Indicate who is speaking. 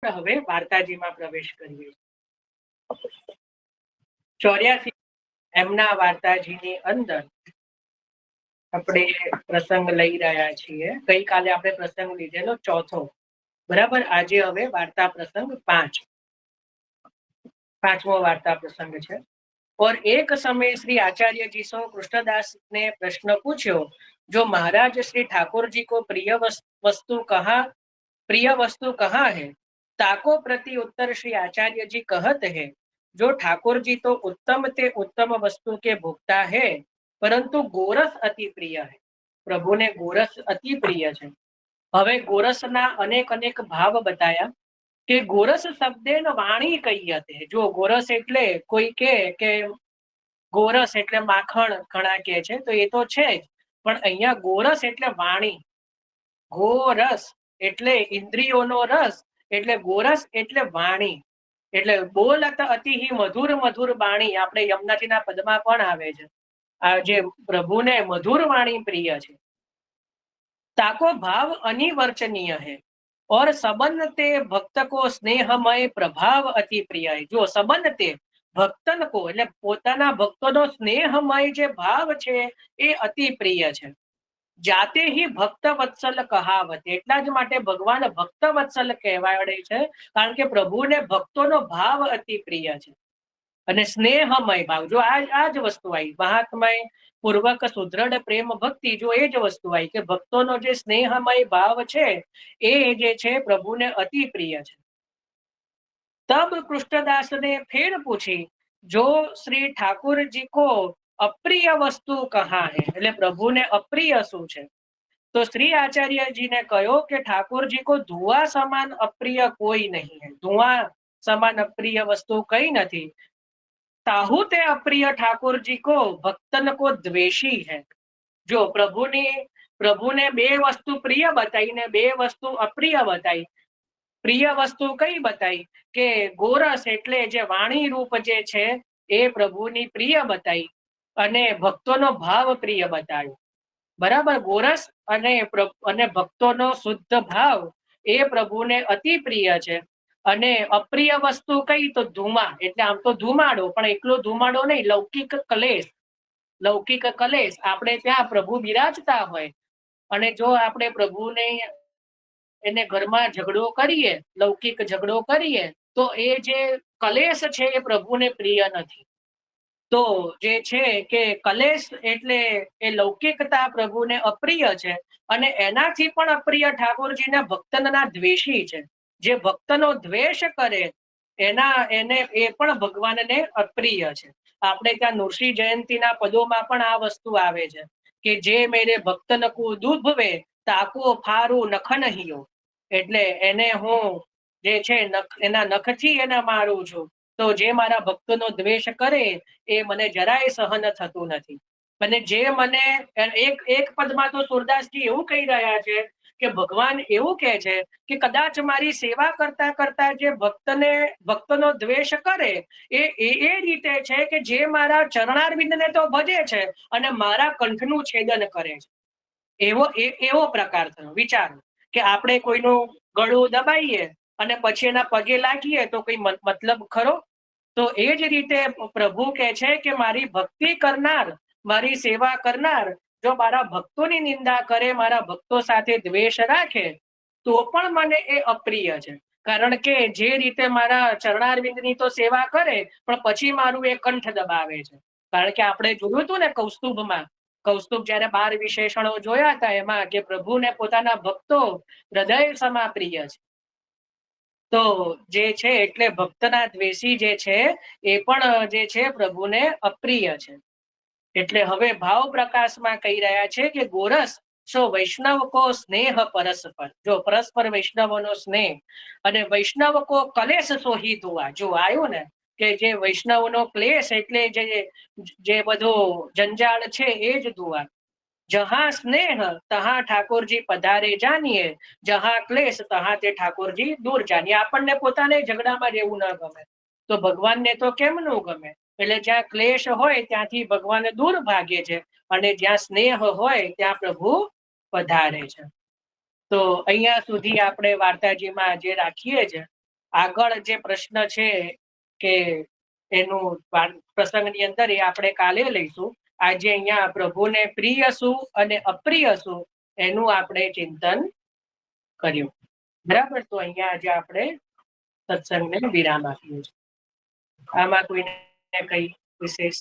Speaker 1: હવે વાર્તાજીમાં પ્રવેશ કરીએ. 84 એમના વાર્તાજીની અંદર આપણે પ્રસંગ લઈ રહ્યા છીએ. ગઈકાલે આપણે પ્રસંગ લીધેલો ચોથો, બરાબર. આજે હવે વાર્તા પ્રસંગ પાંચમો વાર્તા પ્રસંગ છે. और एक समय श्री आचार्य जी सो कृष्णदास ने प्रश्न पूछो, जो महाराज श्री ठाकुर जी को प्रिय वस्तु कहाँ है? ताको प्रति उत्तर श्री आचार्य जी कहत है, जो ठाकुर जी तो उत्तम ते उत्तम वस्तु के भोक्ता है, परंतु गोरस अति प्रिय है. प्रभु ने गोरस अति प्रिय है. હવે ગોરસના અનેક ભાવ બતાયા કે ગોરસ શબ્દે વાણી કઈ હતી. જો ગોરસ એટલે કોઈ કે ગોરસ એટલે માખણ ઘણા કે છે, તો એ તો છે જ, પણ અહીંયા ગોરસ એટલે વાણી. ગોરસ એટલે ઇન્દ્રિયોનો રસ, એટલે ગોરસ એટલે વાણી. એટલે બોલત અતિ મધુર મધુર વાણી. આપણે યમુનાજીના પદમાં પણ આવે છે આ જે પ્રભુને મધુર વાણી પ્રિય છે. ताको भाव अनिवर्चनीय है और सबन ते भक्त को स्नेहमय प्रभाव अति प्रिय है. जो सबन ते भक्तन को એટલે પોતાના ભક્તોનો સ્નેહમય જે ભાવ છે એ અતિ પ્રિય છે. જાતે ही ભક્ત વત્સલ કહાવત. એટલા જ માટે ભગવાન ભક્ત વત્સલ કહેવાય છે, કારણ કે પ્રભુને ભક્તોનો ભાવ અતિ પ્રિય છે. અને સ્નેહમય ભાવ, જો આ જ વસ્તુ આવી. મહાત્મય પૂર્વક સુદ્રઢ પ્રેમ ભક્તિ, જો એ જ વસ્તુ આવી કે ભક્તોનો જે સ્નેહમય ભાવ છે એ જે છે પ્રભુને અતિ પ્રિય છે. तब कृष्णदास ने फिर पूछी, जो श्री ठाकुर जी को अप्रिय वस्तु कहाँ है? એટલે પ્રભુને અપ્રિય શું છે? तो श्री आचार्य जी ने कहो कि ठाकुर जी को धुआं समान अप्रिय कोई नहीं है. धुआं समान अप्रिय वस्तु कई नहीं. ताहु ते अप्रिय ठाकुर जी को भक्तन को द्वेषी है. जो प्रभुने बे वस्तु प्रिय बताई ने बे वस्तु अप्रिय बताई. प्रिय वस्तु कई बताई के गोरस एटले जे वाणी रूप जे छे ए प्रभुनी प्रिय बताई, अने भक्तोनो भाव प्रिय बतायो. बराबर. गोरस अने भक्तोनो शुद्ध भाव ए प्रभुने अति प्रिय छे. અને અપ્રિય વસ્તુ કઈ? તો ધુમા. એટલે આમ તો ધુમાડો, પણ એકલો ધુમાડો નહીં, લૌકિક કલેશ. આપણે ત્યાં પ્રભુ બિરાજતા હોય અને જો આપણે પ્રભુને એને ઘરમાં ઝઘડો કરીએ, લૌકિક ઝઘડો કરીએ, તો એ જે કલેશ છે એ પ્રભુને પ્રિય નથી. તો જે છે કે કલેશ એટલે એ લૌકિકતા પ્રભુને અપ્રિય છે. અને એનાથી પણ અપ્રિય ઠાકોરજીના ભક્તના દ્વેષી છે. જે ભક્તનો દ્વેષ કરે એને એ પણ ભગવાનને અપ્રિય છે. આપણે ત્યાં નૃસિંહ જયંતીના પદોમાં પણ આ વસ્તુ આવે છે કે જે મેરે ભક્તન કો દુભવે તાકો ફારું નખ નહિયો. એટલે એને હું જે છે એના નખથી એને મારું છું. તો જે મારા ભક્તનો દ્વેષ કરે એ મને જરાય સહન થતું નથી. અને જે મને એક પદમાં તો સુરદાસજી એવું કહી રહ્યા છે કે ભગવાન એવું કહે છે કે કદાચ મારી સેવા કરતા કરતા જે ભક્તનો દ્વેષ કરે એ રીતે છે કે જે મારા ચરણારવિંદને તો ભજે છે અને મારા કંઠનું છેદન કરે છે. એવો પ્રકાર થયો. વિચારો કે આપણે કોઈનું ગળું દબાઈએ અને પછી એના પગે લાગીએ તો કોઈ મતલબ ખરો? તો એ જ રીતે પ્રભુ કહે છે કે મારી ભક્તિ કરનાર, મારી સેવા કરનાર જો મારા ભક્તોની નિંદા કરે, મારા ભક્તો સાથે દ્વેષ રાખે, તો પણ મને એ અપ્રિય છે. કારણ કે જે રીતે મારા ચરણારવિંદની તો સેવા કરે પણ પછી મારું એ કંઠ દબાવે છે. કારણ કે આપણે જોયું હતું ને કૌસ્તુભ જયારે 12 વિશેષણો જોયા હતા એમાં કે પ્રભુને પોતાના ભક્તો હૃદય સમા પ્રિય છે. તો જે છે એટલે ભક્તના દ્વેષી જે છે એ પણ જે છે પ્રભુને અપ્રિય છે. એટલે હવે ભાવ પ્રકાશમાં કહી રહ્યા છે કે ગોરસ સો વૈષ્ણવ કો સ્નેહ પરસ્પર. જો પરસ્પર વૈષ્ણવનો સ્નેહ અને વૈષ્ણવ કો કલેશ સોહિત હુઆ. જો આવ્યું ને કે જે વૈષ્ણવનો ક્લેશ એટલે જે બધો જંજાળ છે એ જ દુઆ. જહાં સ્નેહ તહાં ઠાકોરજી પધારે જાનીએ, જહાં ક્લેશ તહાં તે ઠાકોરજી દૂર જાનીએ. આપણને પોતાને ઝઘડામાં રહેવું ન ગમે, તો ભગવાનને તો કેમનું ગમે? એટલે જ્યાં ક્લેશ હોય ત્યાંથી ભગવાન દૂર ભાગે છે અને જ્યાં સ્નેહ હોય ત્યાં પ્રભુ પધારે છે. તો અહીંયા સુધી આપણે વાર્તાજીમાં જે રાખીએ છીએ આગળ જે પ્રશ્ન છે કે એનું પ્રસંગની અંદર એ આપણે કાલે લઈશું. આજે અહીંયા પ્રભુને પ્રિય શું અને અપ્રિય શું એનું આપણે ચિંતન કર્યું. બરાબર, તો અહીંયા આજે આપણે સત્સંગને વિરામ આપીએ છીએ. આમાં કોઈને કઈ વિશેષ